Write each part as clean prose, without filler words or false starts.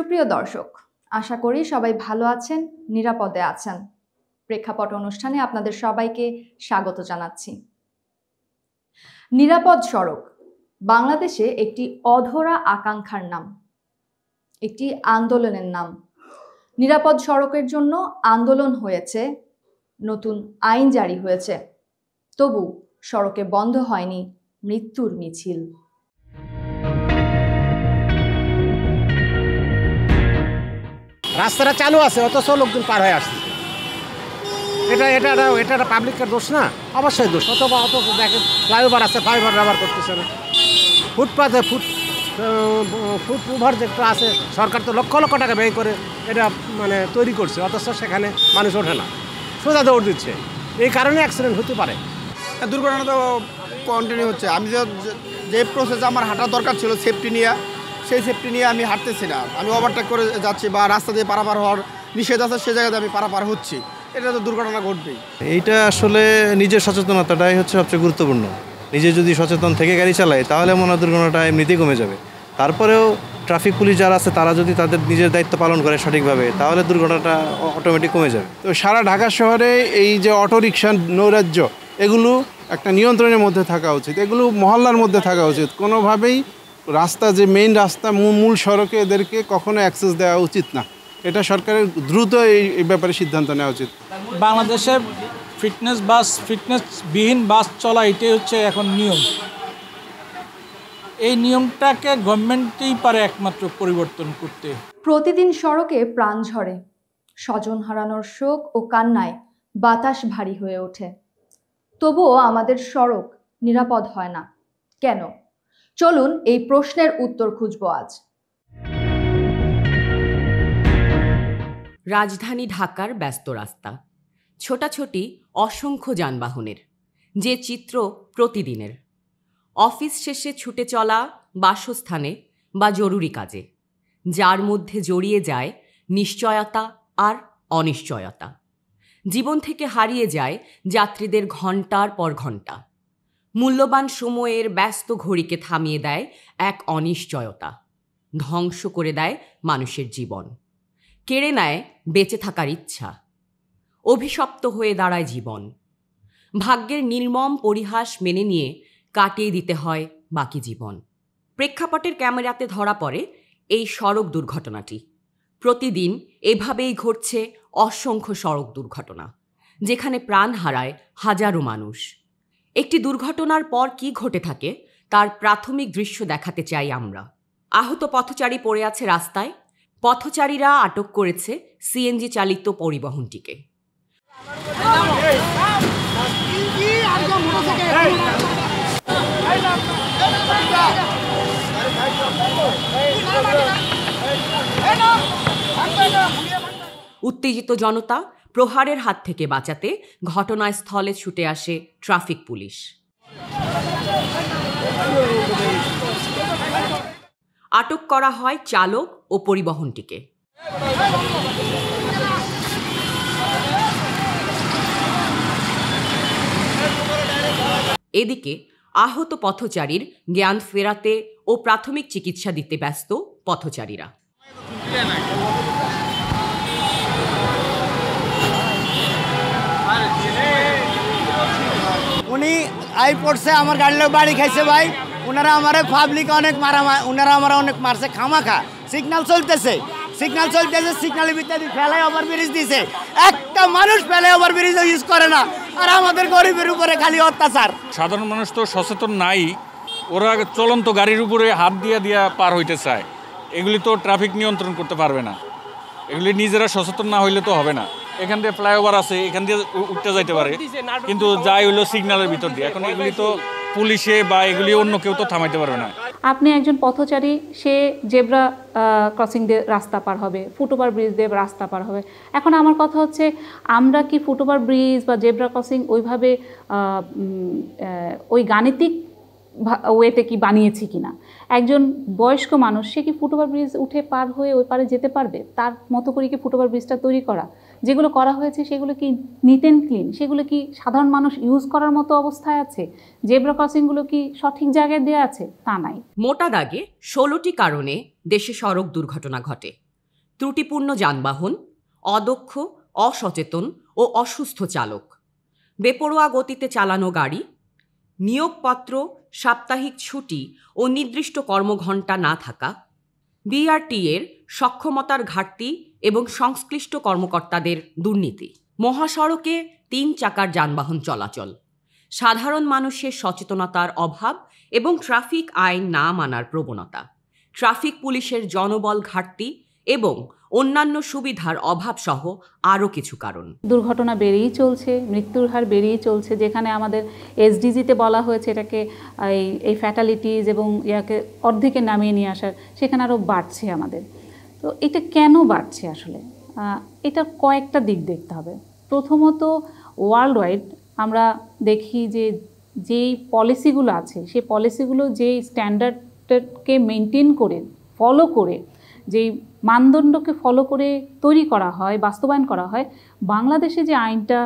সুপ্রিয় দর্শক, আশা করি সবাই ভালো আছেন, নিরাপদে আছেন। প্রেক্ষাপট অনুষ্ঠানে আপনাদের সবাইকে স্বাগত জানাচ্ছি। নিরাপদ সড়ক বাংলাদেশে একটি অধরা আকাঙ্ক্ষার নাম, একটি আন্দোলনের নাম। নিরাপদ সড়কের জন্য আন্দোলন হয়েছে, নতুন আইন জারি হয়েছে, তবু সড়কে বন্ধ হয়নি মৃত্যুর মিছিল। রাস্তাটা চালু আছে, অথচ লোকজন পার হয়ে আসছে। এটা পাবলিকের দোষ না, অবশ্যই দোষ। অথবা দেখেন ফ্লাইওভার আছে, ফ্লাইওভার ব্যবহার করতেছে না। ফুটপাথে ফুট ওভার যেটা আছে, সরকার তো লক্ষ লক্ষ টাকা ব্যয় করে এটা তৈরি করছে, অথচ সেখানে মানুষ ওঠে না, সোজা দৌড় দিচ্ছে। এই কারণে অ্যাক্সিডেন্ট হতে পারে। দুর্ঘটনা তো কন্টিনিউ হচ্ছে। আমি যে প্রসেসে আমার হাঁটার দরকার ছিল সেফটি নিয়ে, সেই সেফটি নিয়ে আমি হাঁটতেছি না। আমি ওভারটেক করে যাচ্ছি বা রাস্তা দিয়ে পারাপার হওয়ার নিষেধ আছে, সে জায়গাতে আমি পারাপার হচ্ছি। এটা তো দুর্ঘটনা ঘটবেই। এইটা আসলে নিজের সচেতনতাটাই হচ্ছে সবচেয়ে গুরুত্বপূর্ণ। নিজে যদি সচেতন থেকে গাড়ি চালায় তাহলে মনে হয় দুর্ঘটনাটা এমনিতেই কমে যাবে। তারপরেও ট্রাফিক পুলিশ যারা আছে তারা যদি তাদের নিজের দায়িত্ব পালন করে সঠিকভাবে, তাহলে দুর্ঘটনাটা অটোমেটিক কমে যাবে। তো সারা ঢাকা শহরে এই যে অটোরিকশা, নৈরাজ্য, এগুলো একটা নিয়ন্ত্রণের মধ্যে থাকা উচিত। এগুলো মহল্লার মধ্যে থাকা উচিত। কোনোভাবেই রাস্তা, যে মেইন রাস্তা, মূল সড়কে এদেরকে কখনো অ্যাক্সেস দেওয়া উচিত না। এটা সরকারের দ্রুত এই ব্যাপারে সিদ্ধান্ত নেওয়া উচিত। বাংলাদেশে ফিটনেসবিহীন বাস চলা এটাই হচ্ছে এখন নিয়ম। এই নিয়মটাকে গভর্নমেন্টই পারে একমাত্র পরিবর্তন করতে। প্রতিদিন সড়কে প্রাণ ঝরে, স্বজন হারানোর শোক ও কান্নায় বাতাস ভারী হয়ে ওঠে। তবুও আমাদের সড়ক নিরাপদ হয় না কেন? চলুন এই প্রশ্নের উত্তর খুঁজব আজ। রাজধানী ঢাকার ব্যস্ত রাস্তা, ছোটাছুটি অসংখ্য যানবাহনের, যে চিত্র প্রতিদিনের। অফিস শেষে ছুটে চলা বাসস্থানে বা জরুরি কাজে, যার মধ্যে জড়িয়ে যায় নিশ্চয়তা আর অনিশ্চয়তা। জীবন থেকে হারিয়ে যায় যাত্রীদের ঘন্টার পর ঘন্টা। মূল্যবান সময়ের ব্যস্ত ঘড়িকে থামিয়ে দেয় এক অনিশ্চয়তা, ধ্বংস করে দেয় মানুষের জীবন, কেড়ে নেয় বেঁচে থাকার ইচ্ছা। অভিশপ্ত হয়ে দাঁড়ায় জীবন। ভাগ্যের নির্মম পরিহাস মেনে নিয়ে কাটিয়ে দিতে হয় বাকি জীবন। প্রেক্ষাপটের ক্যামেরাতে ধরা পড়ে এই সড়ক দুর্ঘটনাটি। প্রতিদিন এভাবেই ঘটছে অসংখ্য সড়ক দুর্ঘটনা, যেখানে প্রাণ হারায় হাজারো মানুষ। একটি দুর্ঘটনার পর কি ঘটে থাকে তার প্রাথমিক দৃশ্য দেখাতে চাই আমরা। আহত পথচারী পড়ে আছে রাস্তায়, পথচারীরা আটক করেছে সিএনজি চালিত পরিবহনটিকে। উত্তেজিত জনতা প্রহারের হাত থেকে বাঁচাতে ঘটনাস্থলে ছুটে আসে ট্রাফিক পুলিশ। আটক করা হয় চালক ও পরিবহনটিকে। এদিকে আহত পথচারীর জ্ঞান ফেরাতে ও প্রাথমিক চিকিৎসা দিতে ব্যস্ত পথচারীরা। উনি আই পড়ছে, আমার গাড়ির লোক বাড়ি খাইছে ভাই। ওনারা আমার পাবলিক অনেক ওনারা আমার অনেক মারছে খামাখা। সিগন্যাল চলতেছে, সিগন্যালের ভিতরে ফেলায় ওভারব্রিজ দিছে। একটা মানুষ ফেলায় ওভারব্রিজ ইউজ করে না, আর আমাদের গরিবের উপরে খালি অত্যাচার। সাধারণ মানুষ তো সচেতন নাই, ওরা চলন্ত গাড়ির উপরে হাত দিয়া পার হইতে চায়। এগুলি তো ট্রাফিক নিয়ন্ত্রণ করতে পারবে না। এগুলি নিজেরা সচেতন না হইলে তো হবে না। এখান দিয়ে ফ্লাইওভার আছে, এখান দিয়ে উঠতে যাইতে পারে, কিন্তু যাই হইলো সিগন্যালের ভিতর দিয়ে। এখন এগুলি তো পুলিশে বা এগুলি অন্য কেউ তো থামাইতে পারবে না। আপনি একজন পথচারী, সে জেব্রা ক্রসিং দিয়ে রাস্তা পার হবে, ফুটওভার ব্রিজ দিয়ে রাস্তা পার হবে। এখন আমার কথা হচ্ছে, আমরা কি ফুটওভার ব্রিজ বা জেব্রা ক্রসিং ওইভাবে ওই গাণিতিক ওয়েতে কি বানিয়েছি কিনা? একজন বয়স্ক মানুষ, সে কি ফুটওভার ব্রিজ উঠে পার হয়ে ওই পারে যেতে পারবে? তার মতো করে কি ফুটওভার ব্রিজটা তৈরি করা? যেগুলো করা হয়েছে সেগুলো কি নিট অ্যান্ড ক্লিন? সেগুলো কি সাধারণ মানুষ ইউজ করার মতো অবস্থায় আছে? জেব্রা ক্রসিংগুলো কি সঠিক জায়গায় দেওয়া আছে? তা নাই। মোটা দাগে 16টি কারণে দেশে সড়ক দুর্ঘটনা ঘটে। ত্রুটিপূর্ণ যানবাহন, অদক্ষ, অসচেতন ও অসুস্থ চালক, বেপরোয়া গতিতে চালানো গাড়ি, নিয়োগপত্র, সাপ্তাহিক ছুটি ও নির্দিষ্ট কর্মঘণ্টা না থাকা, বিআরটিএর সক্ষমতার ঘাটতি এবং সংশ্লিষ্ট কর্মকর্তাদের দুর্নীতি, মহাসড়কে 3 চাকার যানবাহন চলাচল, সাধারণ মানুষের সচেতনতার অভাব এবং ট্রাফিক আইন না মানার প্রবণতা, ট্রাফিক পুলিশের জনবল ঘাটতি এবং অন্যান্য সুবিধার অভাবসহ আরও কিছু কারণ। দুর্ঘটনা বেড়েই চলছে, মৃত্যুর হার বেড়েই চলছে। যেখানে আমাদের এসডিজিতে বলা হয়েছে এটাকে এই ফ্যাটালিটিস এবং ইয়াকে অর্ধেকে নামিয়ে নিয়ে আসার, সেখানে আরও বাড়ছে আমাদের। তো এটা কেন বাড়ছে আসলে? এটা কয়েকটা দিক দেখতে হবে। প্রথমত, ওয়ার্ল্ড ওয়াইড আমরা দেখি যে যেই পলিসিগুলো আছে সেই পলিসিগুলো যেই স্ট্যান্ডার্ডকে মেনটেন করে, ফলো করে, যেই মানদণ্ডকে ফলো করে তৈরি করা হয়, বাস্তবায়ন করা হয়, বাংলাদেশে যে আইনটা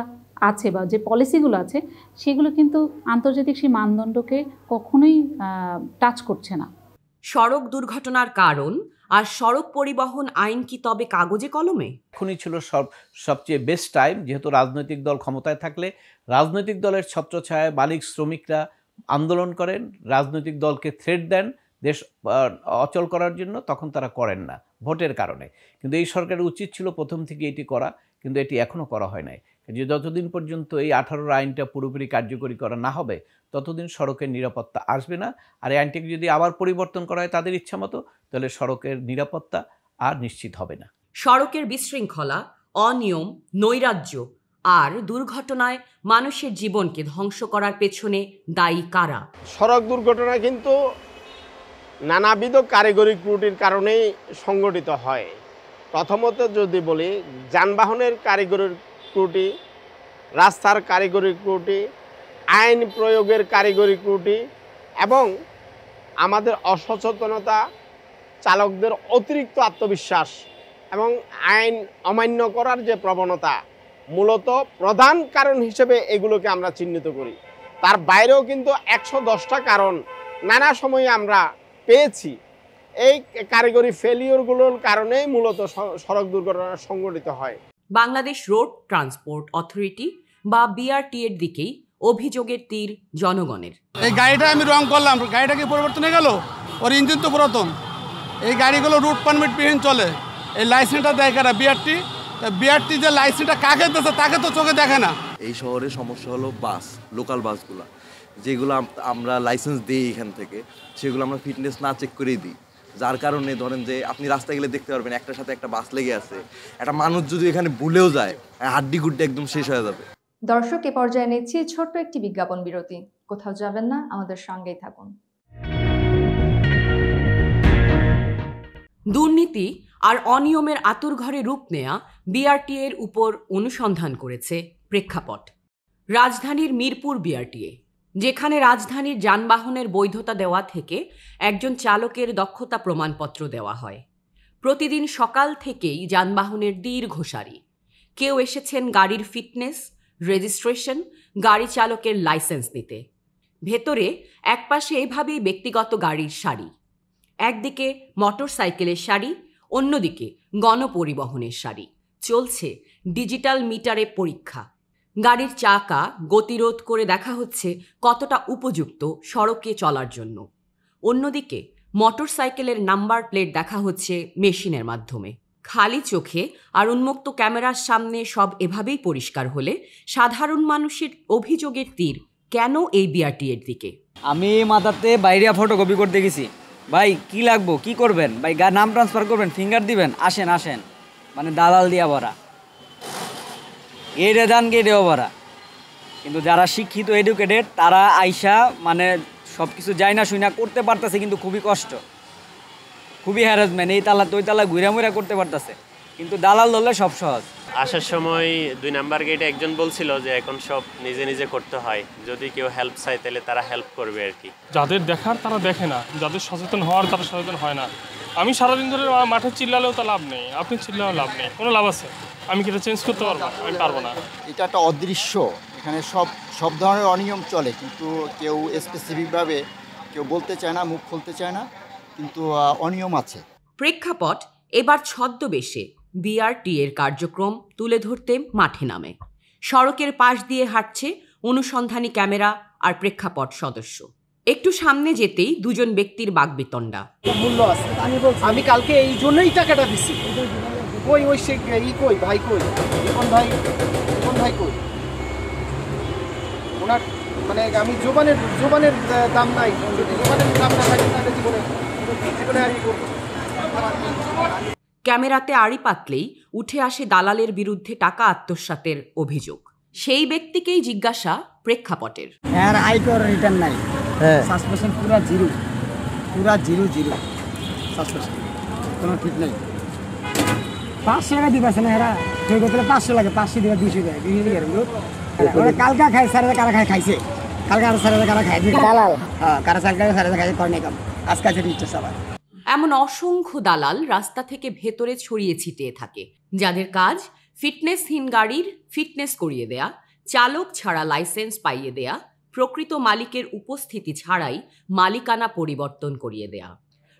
আছে বা যে পলিসিগুলো আছে সেগুলো কিন্তু আন্তর্জাতিক সেই মানদণ্ডকে কখনোই টাচ করছে না। সড়ক দুর্ঘটনার কারণ আর সড়ক পরিবহন আইন কি তবে কাগজে কলমে? এখনই ছিল সবচেয়ে বেস্ট টাইম, যেহেতু রাজনৈতিক দল ক্ষমতায় থাকলে রাজনৈতিক দলের ছত্রছায়ায় মালিক শ্রমিকরা আন্দোলন করেন, রাজনৈতিক দলকে থ্রেট দেন দেশ অচল করার জন্য, তখন তারা করেন না ভোটের কারণে। কিন্তু এই সরকারের উচিত ছিল প্রথম থেকে এটি করা, কিন্তু এটি এখনও করা হয় নাই। যে যতদিন পর্যন্ত এই 18 আইনটা পুরোপুরি কার্যকরী করা না হবে ততদিন সড়কের নিরাপত্তা আসবে না। আর এই আইনটিকে যদি আবার পরিবর্তন করা হয় তাদের ইচ্ছা মতো, তাহলে সড়কের নিরাপত্তা আর নিশ্চিত হবে না। সড়কের বিশৃঙ্খলা, অনিয়ম, নৈরাজ্য আর দুর্ঘটনায় মানুষের জীবনকে ধ্বংস করার পেছনে দায়ী কারা? সড়ক দুর্ঘটনা কিন্তু নানাবিধ কারিগরি ত্রুটির কারণেই সংঘটিত হয়। প্রথমত যদি বলি, যানবাহনের কারিগরি ত্রুটি, রাস্তার কারিগরি ত্রুটি, আইন প্রয়োগের কারিগরি ত্রুটি এবং আমাদের অসচেতনতা, চালকদের অতিরিক্ত আত্মবিশ্বাস এবং আইন অমান্য করার যে প্রবণতা, মূলত প্রধান কারণ হিসেবে এগুলোকে আমরা চিহ্নিত করি। তার বাইরেও কিন্তু 110টা কারণ নানা সময়ে আমরা পেয়েছি। এই কারিগরি ফেলিওরগুলোর কারণেই মূলত সড়ক দুর্ঘটনা সংঘটিত হয়। বাংলাদেশ রোড ট্রান্সপোর্ট অথরিটি বা বিআরটি এর দিকেই অভিযোগের তীর জনগণের। এই গাড়িটা আমি রং করলাম, গাড়িটা কি পরিবর্তন হয়ে গেল? ওর ইঞ্জিন তো পুরাতন। এই গাড়িগুলো রুট পারমিট বিহীন চলে। এই লাইসেন্সটা দেয় কারা? বিআরটি যে লাইসেন্সটা কাকে দিচ্ছে তাকে তো চোখে দেখে না। এই শহরের সমস্যা হলো বাস, লোকাল বাসগুলো যেগুলো আমরা লাইসেন্স দিই এখান থেকে, সেগুলো আমরা ফিটনেস না চেক করেই দিই। যার কারণে ধরেন যে আপনি রাস্তায় গেলে দেখতে পারবেন একটার সাথে একটা বাস লেগে আছে। একটা মানুষ যদি এখানে ভুলেও যায়, হাড্ডি গুড্ডি একদম শেষ হয়ে যাবে। দর্শক, এ পর্যায়ে নিচ্ছি ছোট্ট একটি বিজ্ঞাপন বিরতি। কোথাও যাবেন না, আমাদের সঙ্গেই থাকুন। দুর্নীতি আর অনিয়মের আতুরঘরে রূপ নেয়া বিআরটিএ এর উপর অনুসন্ধান করেছে প্রেক্ষাপট। রাজধানীর মিরপুর বিআরটিএ, যেখানে রাজধানীর যানবাহনের বৈধতা দেওয়া থেকে একজন চালকের দক্ষতা প্রমাণপত্র দেওয়া হয়। প্রতিদিন সকাল থেকেই যানবাহনের দীর্ঘ সারি। কেউ এসেছেন গাড়ির ফিটনেস, রেজিস্ট্রেশন, গাড়ি চালকের লাইসেন্স নিতে। ভেতরে একপাশে এভাবেই ব্যক্তিগত গাড়ির সারি, একদিকে মোটরসাইকেলের সারি, অন্যদিকে গণপরিবহনের সারি। চলছে ডিজিটাল মিটারে পরীক্ষা। গাড়ির চাকা গতিরোধ করে দেখা হচ্ছে কতটা উপযুক্ত সড়কে চলার জন্য। অন্যদিকে মোটরসাইকেলের নাম্বার প্লেট দেখা হচ্ছে মেশিনের মাধ্যমে। খালি চোখে আর উন্মুক্ত ক্যামেরার সামনে সব এভাবেই পরিষ্কার হলে সাধারণ মানুষের অভিযোগের তীর কেন এই বিআরটিএর দিকে? আমি মাথাতে বাইরে ফটোকপি করতে গেছি। ভাই কি লাগবো, কি করবেন ভাই? নাম ট্রান্সফার করবেন, ফিঙ্গার দিবেন, আসেন আসেন, মানে দালাল দিয়া ভরা, এড়ে দান গেটেও ভরা। কিন্তু যারা শিক্ষিত এডুকেটেড তারা আইসা মানে সব কিছু যাই না শুই না করতে পারতেছে, কিন্তু খুবই কষ্ট, খুবই হ্যারাসমেন্ট। এই তালা ওই তালা ঘুরা মুড়া করতে পারতেছে, কিন্তু দালাল ধরলে সব সহজ। আসার সময় 2 নাম্বার গেটে একজন বলছিল যে এখন সব নিজে নিজে করতে হয়, যদি কেউ হেল্প চায় তাহলে তারা হেল্প করবে আর কি। যাদের দেখার তারা দেখে না, যাদের সচেতন হওয়ার তারা সচেতন হয় না। আমি সারাদিন ধরে মাঠে চিল্লালেও তো লাভ নেই, আপনি চিল্লালেও লাভ নেই। কোনো লাভ আছে? আমি কি এটা চেঞ্জ করতে পারবো? আমি পারবো না। এটা একটা অদৃশ্য, এখানে সব ধরনের অনিয়ম চলে, কিন্তু কেউ স্পেসিফিকভাবে কেউ বলতে চায় না, মুখ খুলতে চায় না, কিন্তু অনিয়ম আছে। প্রেক্ষাপট এবার ছদ্মবেশে বিআরটি এর কার্যক্রম তুলে ধরতে মাঠে নামে। সড়কের পাশ দিয়ে হাঁটছে অনুসন্ধানী ক্যামেরা আর প্রেক্ষাপট সদস্য। একটু সামনে যেতেই দুজন ব্যক্তির বাকবিতণ্ডা। মূল্য আছে, আমি কালকে এই জন্যই টাকাটা দিছি। কই ওই সে ই কই ভাই কই এখন ভাই কই ওনার মানে আমি জোবানের দাম নাই, যদি জোবানের দাম না থাকে তাহলে জীবনে আর করবো। ক্যামেরাতে আড়ি পাতলেই উঠে আসে দালালের বিরুদ্ধে টাকা আত্মসাতের অভিযোগ। সেই ব্যক্তিকেই জিজ্ঞাসা প্রেক্ষাপটের। এর আয়কর রিটার্ন নাই, সাসপেনশন পুরা জিরো সাসপেনশন, কোনো ঠিক নেই। 500 টাকা দিবেছে না এরা, ঠিক করতে 500 লাগে, 500 দিবে 200 দেয়, 200 দিয়ে ওরা কালকা খায়, সারা কারা খাইছে, কালকা আর সারা কারা খায় দালাল, হ্যাঁ কারা সারা খাইছে করনে কাম, আজকে আছে রিচার্জ আবার। এমন অসংখ্য দালাল রাস্তা থেকে ভেতরে ছড়িয়ে ছিটিয়ে থাকে, যাদের কাজ ফিটনেসহীন গাড়ির ফিটনেস করিয়ে দেয়া, চালক ছাড়া লাইসেন্স পাইয়ে দেয়া, প্রকৃত মালিকের উপস্থিতি ছাড়াই মালিকানা পরিবর্তন করিয়ে দেয়া।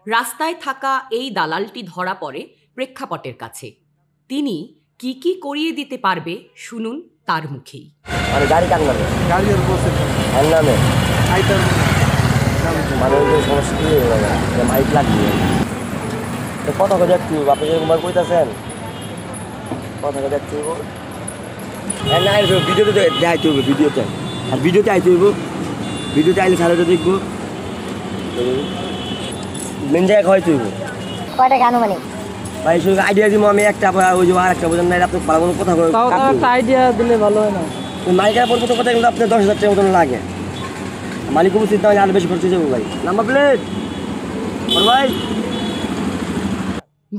রাস্তায় থাকা এই দালালটি ধরা পড়ে প্রেক্ষাপটের কাছে। তিনি কি কি করিয়ে দিতে পারবে শুনুন তার মুখেই। মানে গাড়ি কার নামে? গাড়ি ওর বসে এর নামে আইটার মানে ওই সমস্যা মাইক লাগবে তো কত করে দেখতে আপনি যেরকম কইতাছেন কত করে দেখতে হইব। হ্যাঁ না ভিডিওতে দেখাইতে হইব, ভিডিওতে আর ভিডিওতে আইতে হইব, ভিডিওতে আইলে সারাটা দেখবো মেন জায়গায় খাওয়াইতে হইব। কয়টা গান মানে ভাই শুধু আইডিয়া দিব আমি একটা, ওই যে আর একটা বোঝেন না, আপনি ভালো কোনো কথা বলেন, একটা আইডিয়া দিলে ভালো হয় না। মাইকের পর কত কথা কিন্তু আপনার 10,000 টাকা মতন লাগে, মালিক উপস্থিত না হলে আরো বেশি খরচ হয়ে যাবো ভাই। নাম্বার প্লেট ভাই।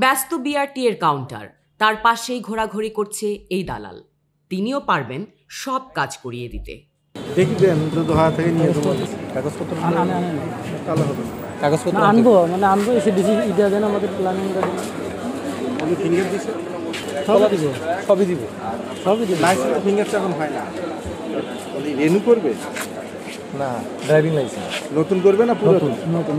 ব্যস্ত বিআরটি এর কাউন্টার, তার পাশেই ঘোরাঘুরি করছে এই দালাল। তিনিও পারবেন সব কাজ করিয়ে দিতে। দেখবেন যদি হাত থেকে নিয়ে যাবো কাগজপত্র কালো হবে, কাগজপত্র আনবো মানে আনবো এসে ডিসি ইটা দেন আমাদের প্ল্যানিংটা দেন, উনি ফিঙ্গার দিছে, সবই দিব লাইসেন্স ফিঙ্গারটা এখন হয় না। উনি রেনু করবে না, ড্রাইভিং লাইসেন্স নতুন করবে না পুরাতন? নতুন।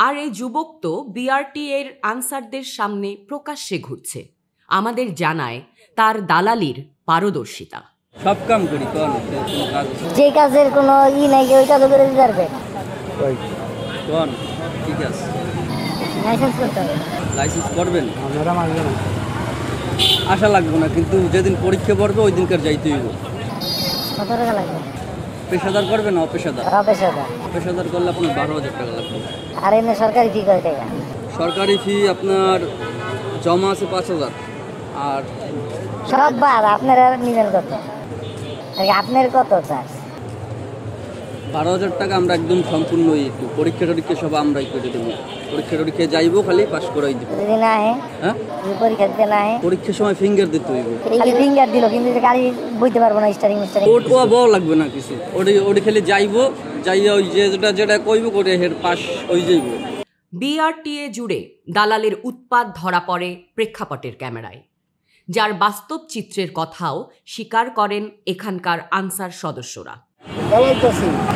আর এই যুবক তো বিআরটি এর আনসারদের সামনে প্রকাশ্যে ঘুরছে। আমাদের জানায় তার দালালির পারদর্শিতা। সব কাম করি, যে কাজের কোনো নাই ওই কাজ করে দিতে পারবে। ঠিক আছে, লাইসেন্স করতে হবে। লাইসেন্স করবেন? আমরা মানবে না, আশা লাগবে না, কিন্তু যেদিন পরীক্ষা পড়বে ওই দিনকার যাইতে হইব। কত টাকা লাগবে? পেশাদার করবে না অপেশাদার? অপেশাদার করলে আপনার 12,000 টাকা লাগবে। আর এমনি সরকারি ফি কয় টাকা? সরকারি ফি আপনার জমা আছে 5,000। আর সব বাদ আপনারা নিবেন কত? আপনার কত চার্জ? 12,000 টাকা আমরা একদম সম্পূর্ণ একটু পরীক্ষা টরীক্ষা সব আমরাই করে দেবো। পরীক্ষা যাইবো, খালি পাস করাই দিব। যদি না আহে? হ্যাঁ পরীক্ষা দিতে না আহে? পরীক্ষার সময় ফিঙ্গার দিতে হইব। খালি ফিঙ্গার দিল কিন্তু গাড়ি বইতে পারবো না, স্টারিং ওটা বড় লাগবে না কিছু, ওটা খালি যাইবো, যাইয়া ওই যেটা কইব করে হের পাস হয়ে যাইব। বিআরটিএ জুড়ে দালালের উৎপাত ধরা পড়ে প্রেক্ষাপটের ক্যামেরায়, যার বাস্তব চিত্রের কথাও স্বীকার করেন এখানকার আনসার সদস্যরা।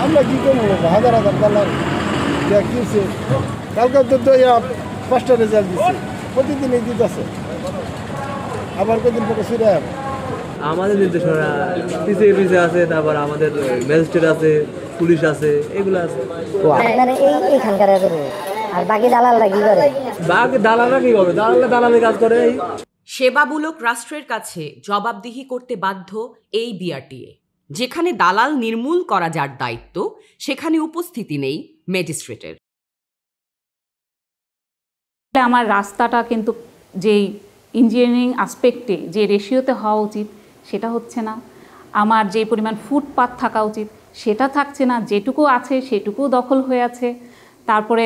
আমরা কি করবো, হাজার দালাল কিনছে, কালকে তো 5টা রেজাল্ট দিচ্ছে, প্রতিদিন এই দিতেছে, আবার কদিন পরে ফিরে যাবে। আমাদের নির্দেশনা পিছিয়ে আছে, তারপর আমাদের ম্যাজিস্ট্রেট আছে, পুলিশ আছে, এগুলো আছে। এইখানকার আর বাকি দালালরা কি করে? বাকি দালালরা কি করবে? দালালের কাজ করে। সেবামূলক রাষ্ট্রের কাছে জবাবদিহি করতে বাধ্য এই বিআরটিএ। যেখানে দালাল নির্মূল করা যার দায়িত্ব, সেখানে উপস্থিতি নেই ম্যাজিস্ট্রেটের। আমার রাস্তাটা কিন্তু যেই ইঞ্জিনিয়ারিং আসপেক্টে যে রেশিওতে হওয়া উচিত সেটা হচ্ছে না, আমার যে পরিমাণ ফুটপাথ থাকা উচিত সেটা থাকছে না, যেটুকু আছে সেটুকু দখল হয়ে আছে। তারপরে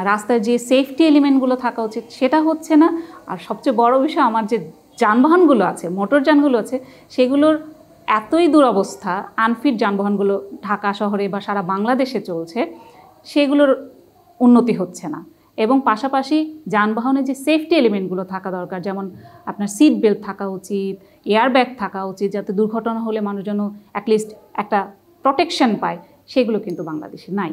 রাস্তার যে সেফটি এলিমেন্টগুলো থাকা উচিত সেটা হচ্ছে না। আর সবচেয়ে বড় বিষয়, আমার যে যানবাহনগুলো আছে, মোটরযানগুলো আছে, সেগুলোর এতই দুরবস্থা, আনফিট যানবাহনগুলো ঢাকা শহরে বা সারা বাংলাদেশে চলছে, সেগুলোর উন্নতি হচ্ছে না। এবং পাশাপাশি যানবাহনে যে সেফটি এলিমেন্টগুলো থাকা দরকার, যেমন আপনার সিট বেল্ট থাকা উচিত, এয়ারব্যাগ থাকা উচিত, যাতে দুর্ঘটনা হলে মানুষ যেন অ্যাটলিস্ট একটা প্রোটেকশন পায়, সেগুলো কিন্তু বাংলাদেশে নাই।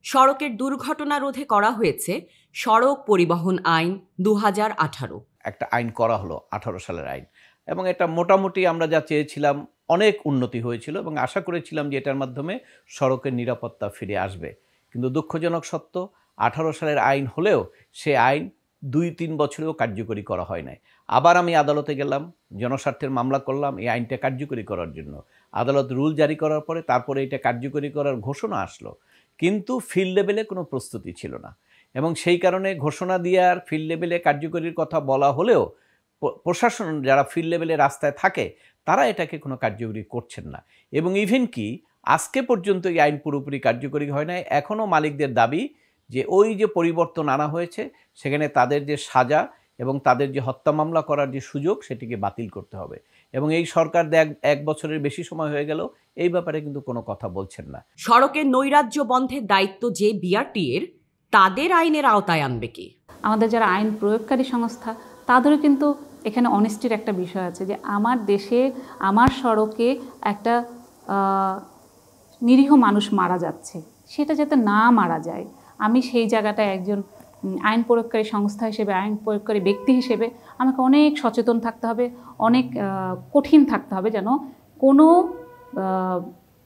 সড়কের দুর্ঘটনা রোধে করা হয়েছে সড়ক পরিবহন আইন 2018। একটা আইন করা হলো 18 সালের আইন, এবং এটা মোটামুটি আমরা যা চেয়েছিলাম অনেক উন্নতি হয়েছিল এবং আশা করেছিলাম যে এটার মাধ্যমে সড়কের নিরাপত্তা ফিরে আসবে। কিন্তু দুঃখজনক সত্য, 18 সালের আইন হলেও সে আইন 2-3 বছরেও কার্যকরী করা হয় নাই। আবার আমি আদালতে গেলাম, জনস্বার্থের মামলা করলাম এই আইনটা কার্যকরী করার জন্য। আদালত রুল জারি করার পরে তারপরে এটা কার্যকরী করার ঘোষণা আসলো, কিন্তু ফিল্ড লেভেলে কোনো প্রস্তুতি ছিল না, এবং সেই কারণে ঘোষণা দিয়ে আর ফিল্ড লেভেলে কার্যকরীর কথা বলা হলেও প্রশাসন যারা ফিল্ড লেভেলে রাস্তায় থাকে তারা এটাকে কোনো কার্যকরী করছেন না। এবং ইভেন কি আজকে পর্যন্ত এই আইন পুরোপুরি কার্যকরী হয় নাই। এখনও মালিকদের দাবি যে ওই যে পরিবর্তন আনা হয়েছে সেখানে তাদের যে সাজা এবং তাদের যে হত্যা মামলা করার যে সুযোগ সেটিকে বাতিল করতে হবে, এবং এই সরকার 1 বছরের বেশি সময় হয়ে গেল এই ব্যাপারে কিন্তু কোনো কথা বলছেন না। সড়কের নৈরাজ্য বন্ধের দায়িত্ব যে বিআরটি এর, তাদের আইনের আওতায় আনবে কি? আমাদের যারা আইন প্রয়োগকারী সংস্থা তাদেরও কিন্তু এখানে অনেস্টির একটা বিষয় আছে, যে আমার দেশে আমার সড়কে একটা নিরীহ মানুষ মারা যাচ্ছে, সেটা যাতে না মারা যায়, আমি সেই জায়গাটায় একজন আইন প্রয়োগকারী সংস্থা হিসেবে, আইন প্রয়োগকারী ব্যক্তি হিসেবে আমাকে অনেক সচেতন থাকতে হবে, অনেক কঠিন থাকতে হবে, যেন কোনো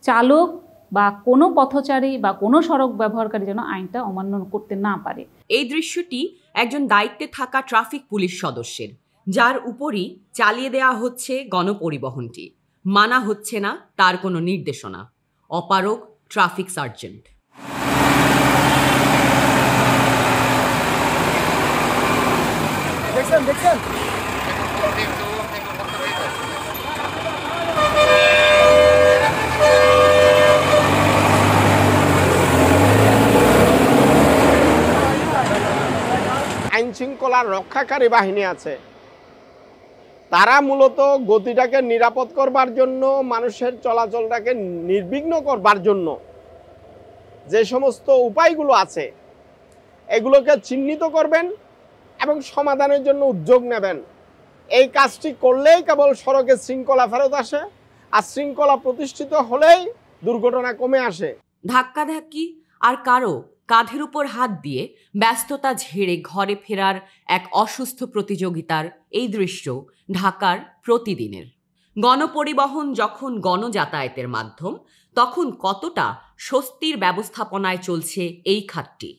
চালক বা কোনো পথচারী বা কোনো সড়ক ব্যবহারকারী যেন আইনটা অমান্য করতে না পারে। এই দৃশ্যটি একজন দায়িত্বে থাকা ট্রাফিক পুলিশ সদস্যের, যার উপরই চালিয়ে দেওয়া হচ্ছে গণপরিবহনটি, মানা হচ্ছে না তার কোনো নির্দেশনা। অপারগ ট্রাফিক সার্জেন্ট। দেখছেন আইন শৃঙ্খলা রক্ষাকারী বাহিনী আছে, তারা মূলত গতিটাকে নিরাপদ করবার জন্য, মানুষের চলাচলটাকে নির্বিঘ্ন করবার জন্য যে সমস্ত উপায়গুলো আছে এগুলোকে চিহ্নিত করবেন এবং সমাধানের জন্য উদ্যোগ নেবেন। এই কাজটি করলেই কেবল সড়কে শৃঙ্খলা ফেরত আসে, আর শৃঙ্খলা প্রতিষ্ঠিত হলেই দুর্ঘটনা কমে আসে। ধাক্কাধাক্কি আর কারো কাঁধের উপর হাত দিয়ে ব্যস্ততা ঝেড়ে ঘরে ফেরার এক অসুস্থ প্রতিযোগিতার এই দৃশ্য ঢাকার প্রতিদিনের। গণপরিবহন যখন গণযাতায়াতের মাধ্যম, তখন কতটা স্বস্তির ব্যবস্থাপনায় চলছে এই খাতটি?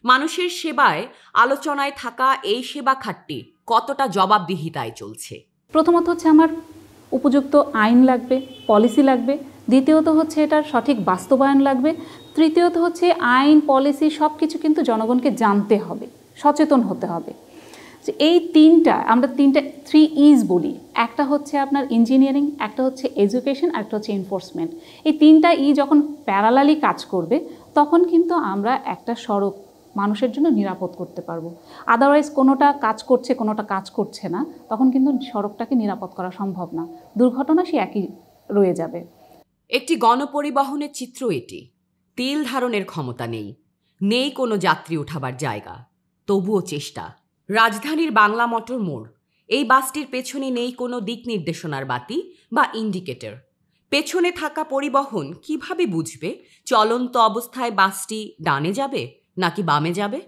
মানুষের সেবায় আলোচনায় থাকা এই সেবা খাতটি কতটা জবাবদিহিতায় চলছে? প্রথমত হচ্ছে আমার উপযুক্ত আইন লাগবে, পলিসি লাগবে। দ্বিতীয়ত হচ্ছে এটার সঠিক বাস্তবায়ন লাগবে। তৃতীয়ত হচ্ছে আইন, পলিসি সব কিছু কিন্তু জনগণকে জানতে হবে, সচেতন হতে হবে। এই আমরা তিনটা 3 E's বলি। একটা হচ্ছে আপনার ইঞ্জিনিয়ারিং, একটা হচ্ছে এডুকেশন, একটা হচ্ছে এনফোর্সমেন্ট। এই 3টা ই যখন প্যারালালি কাজ করবে তখন কিন্তু আমরা একটা সড়ক মানুষের জন্য নিরাপদ করতে পারবো। আদারওয়াইজ কোনোটা কাজ করছে, কোনোটা কাজ করছে না, তখন কিন্তু সড়কটাকে নিরাপদ করা সম্ভব না। দুর্ঘটনা সে একই রয়ে যাবে। একটি গণপরিবহনের চিত্র এটি। তেল ধারণের ক্ষমতা নেই, নেই কোনো যাত্রী ওঠাবার জায়গা, তবুও চেষ্টা। রাজধানীর বাংলা মোটর মোড়, এই বাসটির পেছনে নেই কোনো দিক নির্দেশনার বাতি বা ইন্ডিকেটর। পেছনে থাকা পরিবহন কিভাবে বুঝবে চলন্ত অবস্থায় বাসটি ডানে যাবে নাকি বামে যাবে?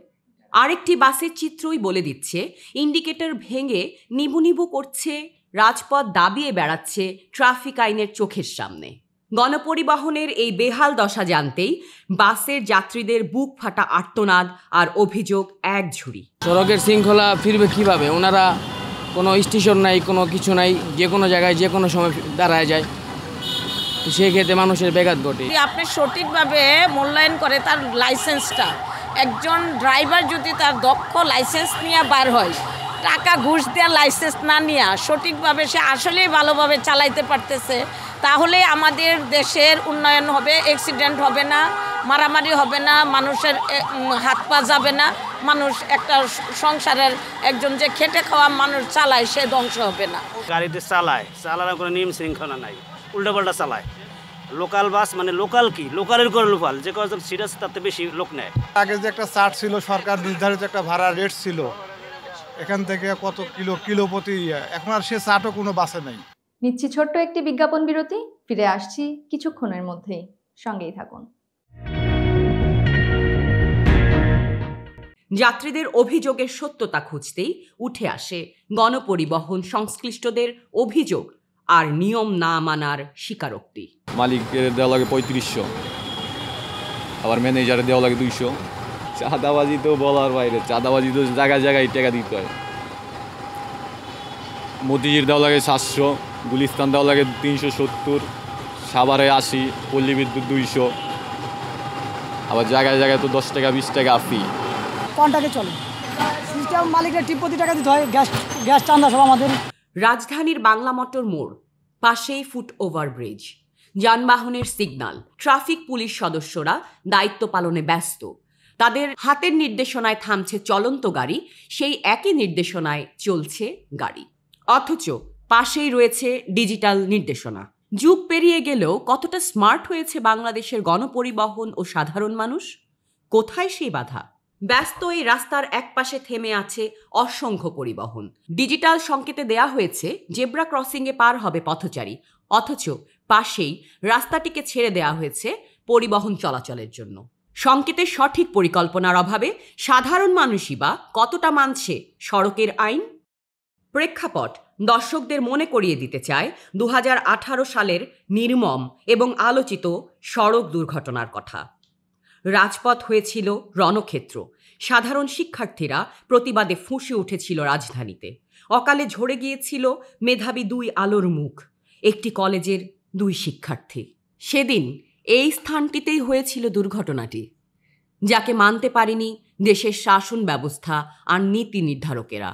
আরেকটি বাসের চিত্রই বলে দিচ্ছে ইন্ডিকেটর ভেঙে নিবু নিবু করছে, রাজপথ দাবিয়ে বেড়াচ্ছে ট্রাফিক আইনের চোখের সামনে। গণপরিবহনের এই বেহাল দশা জানতেই বাসের যাত্রীদের বুক ফাটা আর্তনাদ আর অভিযোগ এক ঝুড়ি। সড়কের শৃঙ্খলা ফিরবে কিভাবে? ওনারা কোনো স্টেশন নাই, কোনো কিছু নাই, যে কোনো জায়গায় যে কোনো সময় দাঁড়ায় যায়, সেক্ষেত্রে মানুষের ব্যাঘাত ঘটে। আপনি সঠিকভাবে মূল্যায়ন করে তার লাইসেন্সটা, একজন ড্রাইভার যদি তার দক্ষ লাইসেন্স নিয়ে বার হয়, টাকা ঘুষ দেওয়া লাইসেন্স না নিয়ে সঠিকভাবে সে আসলেই ভালোভাবে চালাইতে পারতেছে, তাহলে আমাদের দেশের উন্নয়ন হবে, অ্যাক্সিডেন্ট হবে না, মারামারি হবে না, মানুষের হাত পা যাবে না, মানুষ একটা সংসারের একজন যে খেটে খাওয়া মানুষ চালায় সে ধ্বংস হবে না। গাড়িতে চালানোর কোনো নিয়ম শৃঙ্খলা নাই, উল্টাপাল্টা চালায়। লোকাল বাস মানে লোকাল কি, লোকালের করে লোকাল, যে কজন সিট আছে তাতে বেশি লোক নেয়। আগে যে একটা চার্ট ছিল, সরকার নির্ধারিত একটা ভাড়া রেট ছিল, এখান থেকে কত কিলো প্রতি, এখন আর সে চার্টও কোনো বাসে নেই। নিচ্ছি ছোট্ট একটি বিজ্ঞাপন বিরতি, ফিরে আসছি কিছুক্ষণের মধ্যেই, সঙ্গেই থাকুন। যাত্রীদের অভিযোগের সত্যতা খুঁজতেই উঠে আসে গণপরিবহন সংশ্লিষ্টদের অভিযোগ আর নিয়ম না মানার স্বীকারোক্তি। মালিকের দেওয়া লাগে 3500, আবার ম্যানেজারের দেওয়া লাগে 200। চাঁদাবাজি তো বলার বাইরে, চাঁদাবাজি তো জায়গায় জায়গায় টাকা দিতে হয়। মতিঝির দেওয়া লাগে 700, গুলিস্তান দেওয়া লাগে 370, সাভারে 80, পল্লী বিদ্যুৎ 200, আবার জায়গায় জায়গায় তো 10 টাকা 20 টাকা ফি। কোনটাকে চলে সিস্টেম মালিকের টিপ প্রতি টাকা দিতে হয়, গ্যাস চান্দা সব আমাদের। রাজধানীর বাংলা মোটর মোড়, পাশেই ফুট ওভারব্রিজ, যানবাহনের সিগন্যাল, ট্রাফিক পুলিশ সদস্যরা দায়িত্ব পালনে ব্যস্ত। তাদের হাতের নির্দেশনায় থামছে চলন্ত গাড়ি, সেই একই নির্দেশনায় চলছে গাড়ি, অথচ পাশেই রয়েছে ডিজিটাল নির্দেশনা। যুগ পেরিয়ে গেলেও কতটা স্মার্ট হয়েছে বাংলাদেশের গণপরিবহন ও সাধারণ মানুষ? কোথায় সেই বাধা? ব্যস্ত এই রাস্তার একপাশে থেমে আছে অসংখ্য পরিবহন। ডিজিটাল সংকেতে দেয়া হয়েছে জেব্রা ক্রসিংয়ে পার হবে পথচারী, অথচ পাশেই রাস্তাটিকে ছেড়ে দেয়া হয়েছে পরিবহন চলাচলের জন্য। সংকেতের সঠিক পরিকল্পনার অভাবে সাধারণ মানুষই বা কতটা মানছে সড়কের আইন? প্রেক্ষাপট দর্শকদের মনে করিয়ে দিতে চায় 2018 সালের নির্মম এবং আলোচিত সড়ক দুর্ঘটনার কথা। রাজপথ হয়েছিল রণক্ষেত্র, সাধারণ শিক্ষার্থীরা প্রতিবাদে ফুঁসে উঠেছিল রাজধানীতে। অকালে ঝরে গিয়েছিল মেধাবী 2 আলোর মুখ, একটি কলেজের 2 শিক্ষার্থী। সেদিন এই স্থানটিতেই হয়েছিল দুর্ঘটনাটি, যাকে মানতে পারেনি দেশের শাসন ব্যবস্থা আর নীতি নির্ধারকেরা।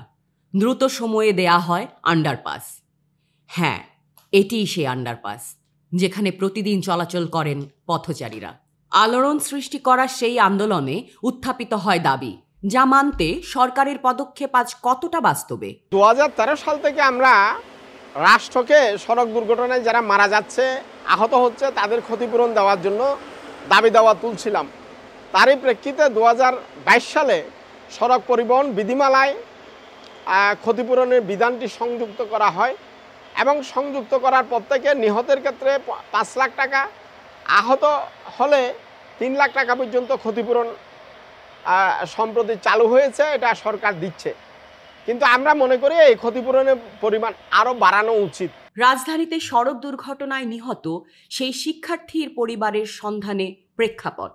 দ্রুত সময়ে দেয়া হয় আন্ডারপাস। হ্যাঁ, এটিই সেই আন্ডারপাস যেখানে প্রতিদিন চলাচল করেন পথচারীরা। আলোড়ন সৃষ্টি করা সেই আন্দোলনে উত্থাপিত হয় দাবি, যা মানতে সরকারের পদক্ষেপ আজ কতটা বাস্তবে। 2013 সাল থেকে আমরা রাষ্ট্রকে সড়ক দুর্ঘটনায় যারা মারা যাচ্ছে, আহত হচ্ছে, তাদের ক্ষতিপূরণ দেওয়ার জন্য দাবি দাওয়া তুলছিলাম। তারই প্রেক্ষিতে 2022 সালে সড়ক পরিবহন বিধিমালায় ক্ষতিপূরণের বিধানটি সংযুক্ত করা হয় এবং সংযুক্ত করার পর থেকে নিহতের ক্ষেত্রে 5 লাখ টাকা, আহত হলে 3 লাখ টাকা পর্যন্ত ক্ষতিপূরণ সম্প্রতি চালু হয়েছে, এটা সরকার দিচ্ছে। কিন্তু আমরা মনে করি এই ক্ষতিপূরণের পরিমাণ আরও বাড়ানো উচিত। রাজধানীতে সড়ক দুর্ঘটনায় নিহত সেই শিক্ষার্থীর পরিবারের সন্ধানে প্রেক্ষাপট।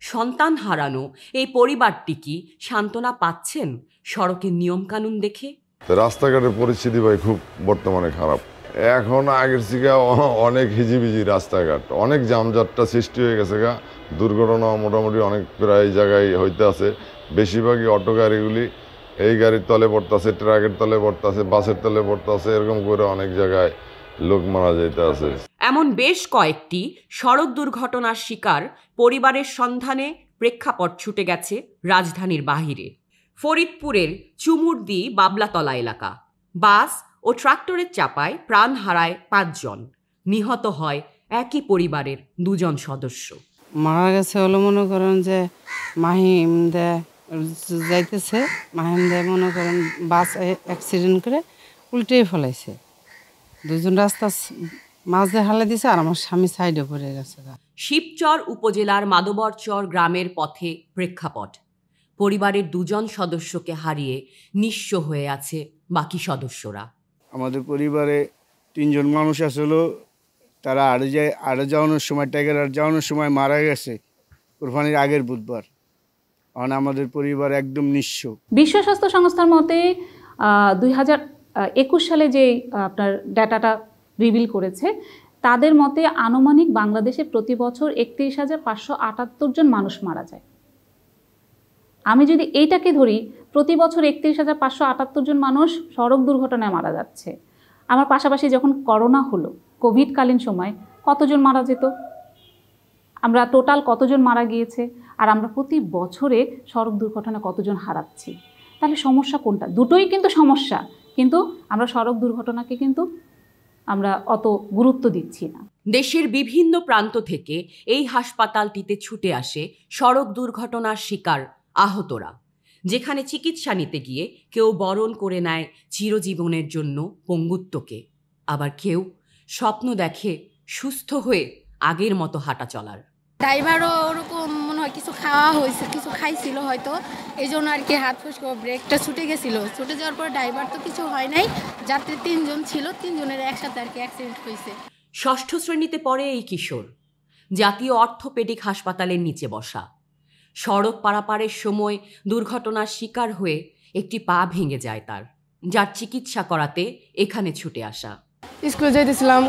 সন্তান হারানো এই পরিবারটি কি সান্ত্বনা পাচ্ছেন সড়কের নিয়মকানুন দেখে? রাস্তাঘাটের পরিস্থিতি ভাই খুব বর্তমানে খারাপ। এখন আগের থেকে অনেক হিজিবিজি রাস্তাঘাট, অনেক জামজটটা সৃষ্টি হয়ে গেছে গা। দুর্ঘটনা মোটামুটি অনেক প্রায় জায়গায় হইতে আছে। বেশিরভাগই অটো গাড়িগুলি এই গাড়ির তলে পড়তেছে, ট্রাকের তলে পড়তেছে, বাসের তলে পড়তেছে, এরকম করে অনেক জায়গায় লোক মারা যাইতে আছে। এমন বেশ কয়েকটি সড়ক দুর্ঘটনার শিকার পরিবারের সন্ধানে প্রেক্ষাপট ছুটে গেছে রাজধানীর বাহিরে। ফরিদপুরের চুমুরদি বাবলাতলা এলাকা, বাস ও ট্রাক্টরের চাপায় প্রাণ হারায় 5 জন, নিহত হয় একই পরিবারের 2 জন সদস্য। মারা গেছে হলো মনে করেন যে মাহিম দে যাইতেছে, মাহিম দে মনে করেন বাস অ্যাক্সিডেন্ট করে উল্টেই ফেলাইছে। 2 জন রাস্তা মাঝে হালে দিছে আর আমার স্বামী সাইডে পড়ে গেছে। শিবচর উপজেলার মাদবরচর গ্রামের পথে প্রেক্ষাপট। পরিবারের 2 জন সদস্যকে হারিয়ে নিঃস্ব হয়ে আছে বাকি সদস্যরা। আমাদের পরিবারে 3 জন মানুষ আসলো, তারা আড়ে যাওয়ানোর সময়, টাইগার আড়ে যাওয়ানোর সময় মারা গেছে কোরবানির আগের বুধবার। এখন আমাদের পরিবার একদম নিঃস্ব। বিশ্ব স্বাস্থ্য সংস্থার মতে 2021 সালে যে আপনার ডাটাটা রিভিল করেছে, তাদের মতে আনুমানিক বাংলাদেশে প্রতি বছর 31,578 জন মানুষ মারা যায়। আমি যদি এইটাকে ধরি, প্রতি বছর 31,578 জন মানুষ সড়ক দুর্ঘটনায় মারা যাচ্ছে। আমার পাশাপাশি যখন করোনা হলো, কোভিডকালীন সময় কতজন মারা যেত, আমরা টোটাল কতজন মারা গিয়েছে, আর আমরা প্রতি বছরে সড়ক দুর্ঘটনা কতজন হারাচ্ছি। তাহলে সমস্যা কোনটা? দুটোই কিন্তু সমস্যা, কিন্তু আমরা সড়ক দুর্ঘটনাকে কিন্তু আমরা অত গুরুত্ব দিচ্ছি না। দেশের বিভিন্ন প্রান্ত থেকে এই হাসপাতালটিতে ছুটে আসে সড়ক দুর্ঘটনার শিকার আহতরা, যেখানে চিকিৎসা নিতে গিয়ে কেউ বরণ করে নেয় চিরজীবনের জন্য পঙ্গুত্বকে, আবার কেউ স্বপ্ন দেখে সুস্থ হয়ে আগের মতো হাঁটা চলার। ড্রাইভারও ওরকম মনে মনে হয় কিছু খাওয়া হয়েছে, কিছু খাইছিল হয়তো, এই জন্য আর কি হাত ফসকে ব্রেকটা ছুটে গেছিল। ছুটে যাওয়ার পরে ড্রাইভার তো কিছু হয় নাই, যাত্রী 3 জন ছিল, 3 জনের একসাথে আর কি অ্যাক্সিডেন্ট হয়েছে। 6ষ্ঠ শ্রেণীতে পড়ে এই কিশোর, জাতীয় অর্থোপেডিক হাসপাতালের নিচে বসা। সড়ক পারাপারের সময় দুর্ঘটনার শিকার হয়ে একটি পা ভেঙে যায় তার, যার চিকিৎসা করাতে এখানে ছুটে আসা। স্কুলে যাইতেছিলাম,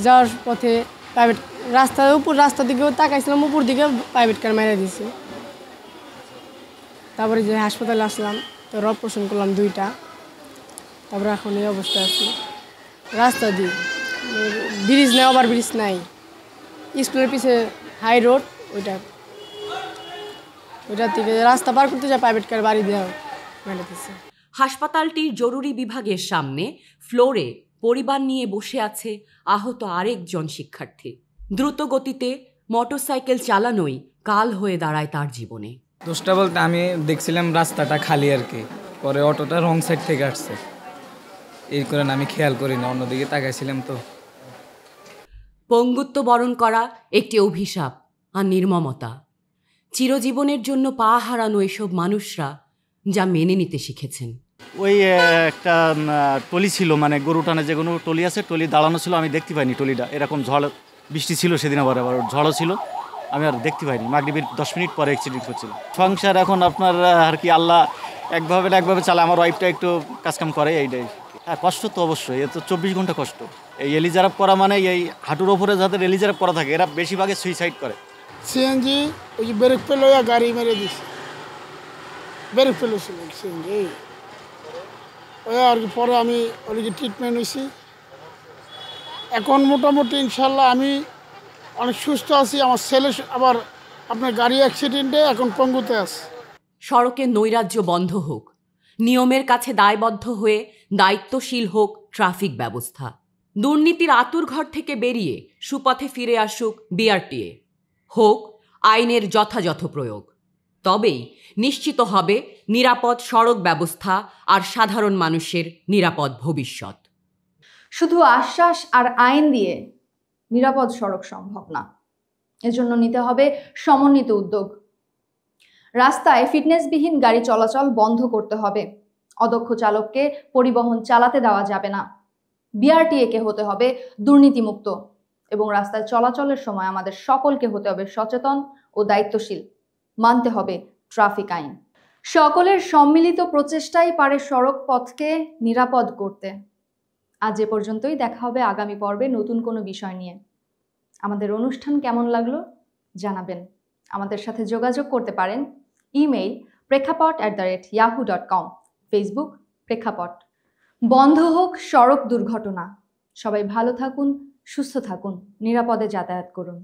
যাওয়ার পথে প্রাইভেট রাস্তা দিকেও তাকাইছিলাম, উপর দিকে প্রাইভেট কার মেরে দিয়েছে। তারপরে যে হাসপাতালে আসলাম, তো অপারেশন করলাম 2টা, তারপরে এখন এই অবস্থা আছি। রাস্তা দিয়ে ব্রিজ নেই, ওভার ব্রিজ নাই, স্কুলের পিছে হাই রোড, ওইটার থেকে রাস্তা পার করতে যায় প্রাইভেট কার বাড়ি দেওয়া মেরে দিচ্ছে। হাসপাতালটির জরুরি বিভাগের সামনে ফ্লোরে পরিবার নিয়ে বসে আছে আহত আরেকজন শিক্ষার্থী। দ্রুত গতিতে মোটরসাইকেল চালানোই কাল হয়ে দাঁড়ায় তার জীবনে। দোষটা বলতে আমি দেখছিলাম রাস্তাটা খালি আর কি, পরে অটোটা রং সাইড থেকে আসছে, এই করে আমি খেয়াল করি না, অন্যদিকে তাকাইছিলাম। তো পঙ্গুত্ব বরণ করা একটি অভিশাপ আর নির্মমতা। চিরজীবনের জন্য পা হারানো এসব মানুষরা যা মেনে নিতে শিখেছেন। ওই একটা টলি ছিল, মানে গরু টানে যে কোনো টলি আছে, টলি দাঁড়ানো ছিল, আমি দেখতে পাইনি টলিটা। এরকম ঝড় বৃষ্টি ছিল সেদিন, আবার ঝড়ও ছিল, আমি আর দেখতে পাইনি। মাগরিবের 10 মিনিট পরে অ্যাক্সিডেন্ট হচ্ছিল। সংসার এখন আপনার আর কি আল্লাহ একভাবে না একভাবে চালায়। আমার ওয়াইফটা একটু কাজকাম করে, এইটাই। হ্যাঁ, কষ্ট তো অবশ্যই, এ তো 24 ঘন্টা কষ্ট। এই এলিজারাপ করা মানে এই হাঁটুর ওপরে যাদের এলিজারাপ করা থাকে, এরা বেশিরভাগে সুইসাইড করে। সিএনজি ওই যে ব্রেক ফেল গাড়ি মেরে দিচ্ছে, ব্রেক ফেলেছিল সিএনজি, ওই আর কি। পরে আমি ওদিকে ট্রিটমেন্ট হয়েছি, এখন মোটামুটি ইনশাল্লাহ আমি অনেক সুস্থ আছি। আমার ছেলে আবার আপনার গাড়ি অ্যাক্সিডেন্টে এখন পঙ্গুতে আছে। সড়কের নৈরাজ্য বন্ধ হোক, নিয়মের কাছে দায়বদ্ধ হয়ে দায়িত্বশীল হোক ট্রাফিক ব্যবস্থা। দুর্নীতির আতুরঘর থেকে বেরিয়ে সুপথে ফিরে আসুক বিআরটিএ, হোক আইনের যথাযথ প্রয়োগ। তবেই নিশ্চিত হবে নিরাপদ সড়ক ব্যবস্থা আর সাধারণ মানুষের নিরাপদ ভবিষ্যৎ। শুধু আশ্বাস আর আইন দিয়ে নিরাপদ সড়ক সম্ভব না, এজন্য নিতে হবে সমন্বিত উদ্যোগ। রাস্তায় ফিটনেসবিহীন গাড়ি চলাচল বন্ধ করতে হবে, অদক্ষ চালককে পরিবহন চালাতে দেওয়া যাবে না, বিআরটিএ-কে হতে হবে দুর্নীতিমুক্ত, এবং রাস্তায় চলাচলের সময় আমাদের সকলকে হতে হবে সচেতন ও দায়িত্বশীল। মানতে হবে ট্রাফিক আইন। সকলের সম্মিলিত প্রচেষ্টাই পারে সড়ক পথকে নিরাপদ করতে। আজ এ পর্যন্তই, দেখা হবে আগামী পর্বে নতুন কোনো বিষয় নিয়ে। আমাদের অনুষ্ঠান কেমন লাগলো জানাবেন। আমাদের সাথে যোগাযোগ করতে পারেন ইমেইল প্রেক্ষাপট@yahoo.com, ফেসবুক প্রেক্ষাপট। বন্ধ হোক সড়ক দুর্ঘটনা। সবাই ভালো থাকুন, সুস্থ থাকুন, নিরাপদে যাতায়াত করুন।